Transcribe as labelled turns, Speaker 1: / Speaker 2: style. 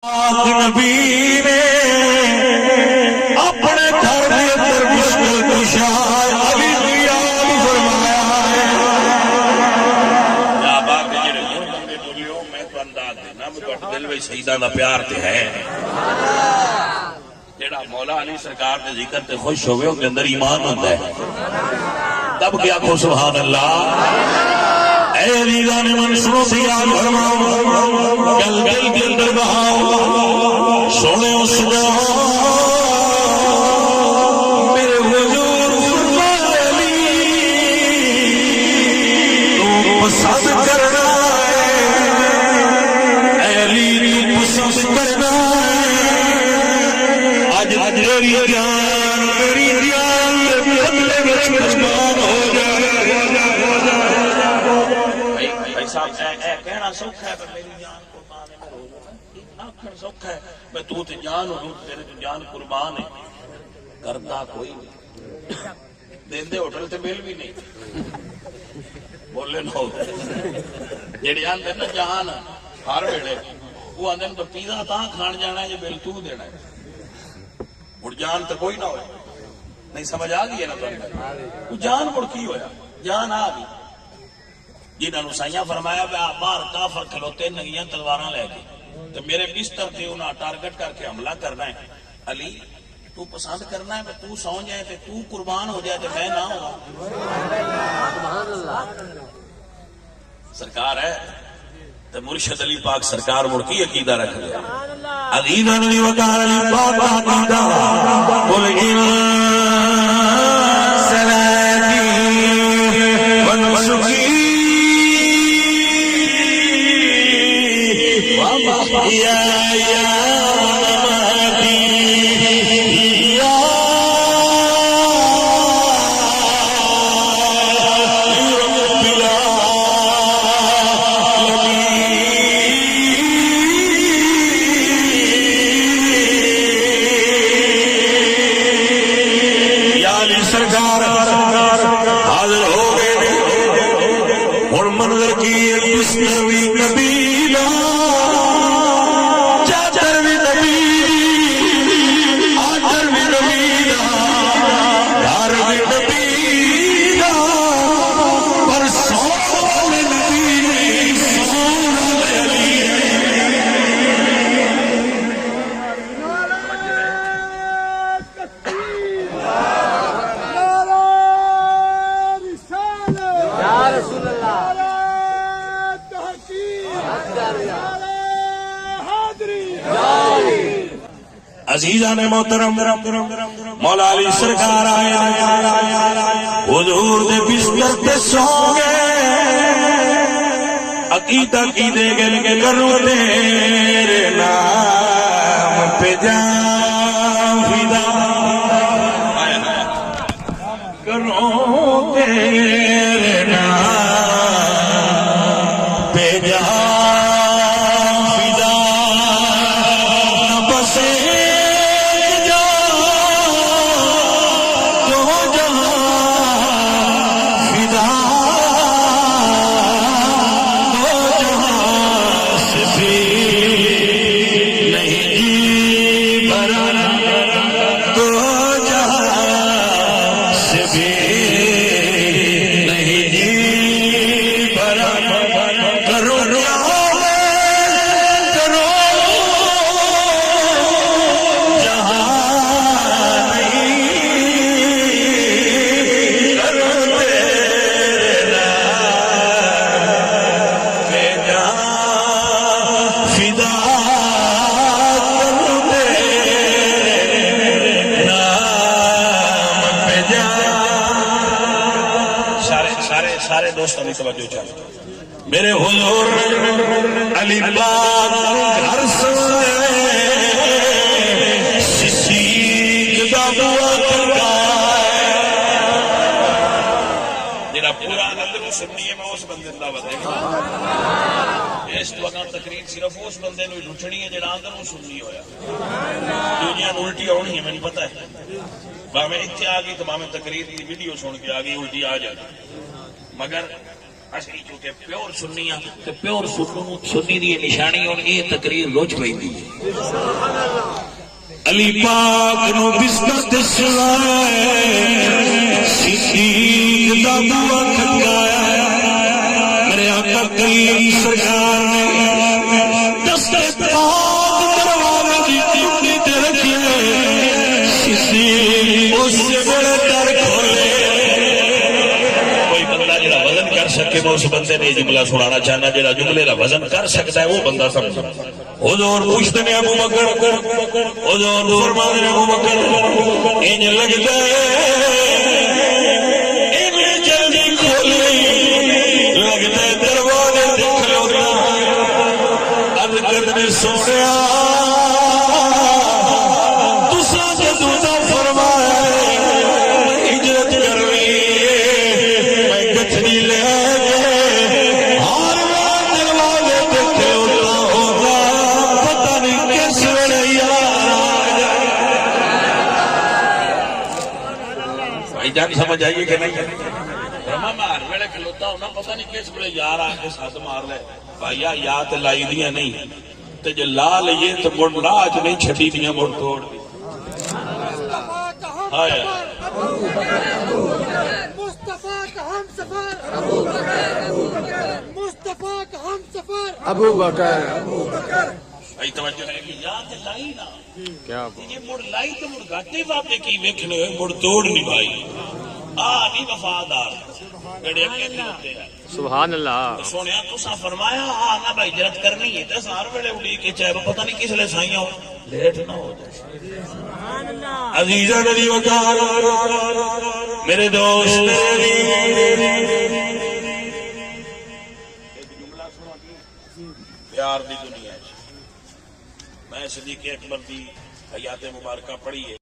Speaker 1: نبی نے اپنے گھر کے اندر مشکل کشا علی قیام فرمایا ہے۔
Speaker 2: یا باپ جڑے ہن بندے بولیو میں تو انداز دینا میں دل وچ شہیداں دا پیار تے ہے۔ جڑا مولا علی سرکار دے ذکر تے خوش ہوے او دے اندر ایمان ہوندا ہے۔ تب کیا کو سبحان اللہ۔ اے علیزان منصور سیاہ فرماؤ گل گل کے اندر بہاؤ سونے اس میرے حضور فرمائے علی تو پسند کرنا ہے، اے علی تو پسند کرنا ہے، آج تیری جان میری جان بدلے میں قربان ہو جائے۔ کہنا سوکھا ہے میری جان قربان ہے، آخر سوکھا ہے میں تو تے جان ہوں تیرے تو جان قربان ہے، کرتا کوئی نہیں، دیندے ہوٹل تے بل بھی نہیں بولے نہ جڑے آندے نا جان ہر ویلے وہ آندے تو پیزا تاں کھان جانا ہے جے بل تو دینا ہے، مڑ جان تے کوئی نہ ہوئے، نہیں سمجھ آ گئی ہے نا تو جان مڑ کی ہویا، جان آ گئی۔ جنہوں سائیاں فرمایا باہر کافر کھلوتے ننگیاں تلواراں لے کے تو میرے بستر تے انہاں ٹارگٹ کر کے حملہ کرنا ہے، علی تو پسند کرنا ہے کہ تو سو جائے تے تو قربان ہو جائے تے میں نہ ہوں۔ سرکار ہے تے مرشد علی پاک سرکار مڑ کی عقیدہ رکھ لیا، عقیدہ علی وقار علی پاک عقیدہ قل ان صلاتی ونسکی یا سرکار حاضر ہو گئے اور منظر کی بستروی قبیلہ عزیزان محترم مولا علی سرکار آیا حضور دے بستر تے سو گئے، عقیدہ کی دے گل کے کروں تیرے نام پہ جان فدا، کروں تیرے نام پہ جان سارے دوستوں نے توجہ چاہیے، میرے حضور علی پاک گھر سے سیکھ دا بوا کرتا جنہا پورا آنند سننی ہے میں اس بندے اللہ بدے اس وقت تقریر صرف اس بندے نو لٹھنی ہے جنہا آنند سننی ہویا، دنیا الٹی آنی ہے میں نہیں پتا ہے، باہمیں اتھے آگئی تو باہمیں تقریر کی ویڈیو سن کے آگئی الٹی آ جائے، مگر اسی چونکہ پیور سنی ہاں تے پیور سنی دی نشانی ہن یہ تقریر روج پیندی ہے
Speaker 1: علی پاک نو بسکٹ سلائے صدیق دا بوا کھنگایا میرے آقا کریم سرکار نے دستے پاک دروازے دی چیٹی تے رکھیے صدیق اس بڑے در کھولے
Speaker 2: کوئی بندہ جڑا وزن کر سکے میں اس بندے نے جملہ سنانا چاہنا جڑا جملے دا وزن کر سکتا ہے وہ بندہ سمجھ
Speaker 1: حضور پوچھتے ہیں ابو بکر حضور فرماتے ہیں ابو بکر انج لگتا ہے جلدی کھولی لگتا ہے دروازے دیکھ لو عرض کرنے سونیا تساں جدوں دا فرمایا ہجرت کرنی میں گٹھڑی لے کے ہر وقت دروازے دیکھ لو
Speaker 2: جان سمجھ آئیے کہ نہیں رما مار ویلے کھلوتا ہونا پتہ نہیں کس ویلے یار آ کے ساتھ مار لے بھائیا یا تے لائی دیاں نہیں تے جے لا لئیے تے مڑ لاج نہیں چھٹی دیاں مڑ توڑ آیا
Speaker 3: مصطفیٰ کا ہم سفر مصطفیٰ کا ہم سفر
Speaker 4: ابو بکر
Speaker 2: بھائی توجہ ہے کہ یا تے لائی نا کیا یہ مڑ لائی تے مڑ گاٹے واپے کی ویکھنے ہوئے مڑ توڑ نہیں بھائی نہیں وفادار گڑے کے کھلوتے ہیں
Speaker 4: سبحان اللہ
Speaker 2: سونیا تساں فرمایا نا بھائی ہجرت کرنی ہے تے سار ویلے اڑی کے چاہے پتہ نہیں کس لے سائیاں لیٹ نہ ہو جائے
Speaker 1: عزیزاں علی وقار میرے دوست
Speaker 2: پیار دی دنیا میں صدیق اکبر دی حیات مبارکہ پڑھی ہے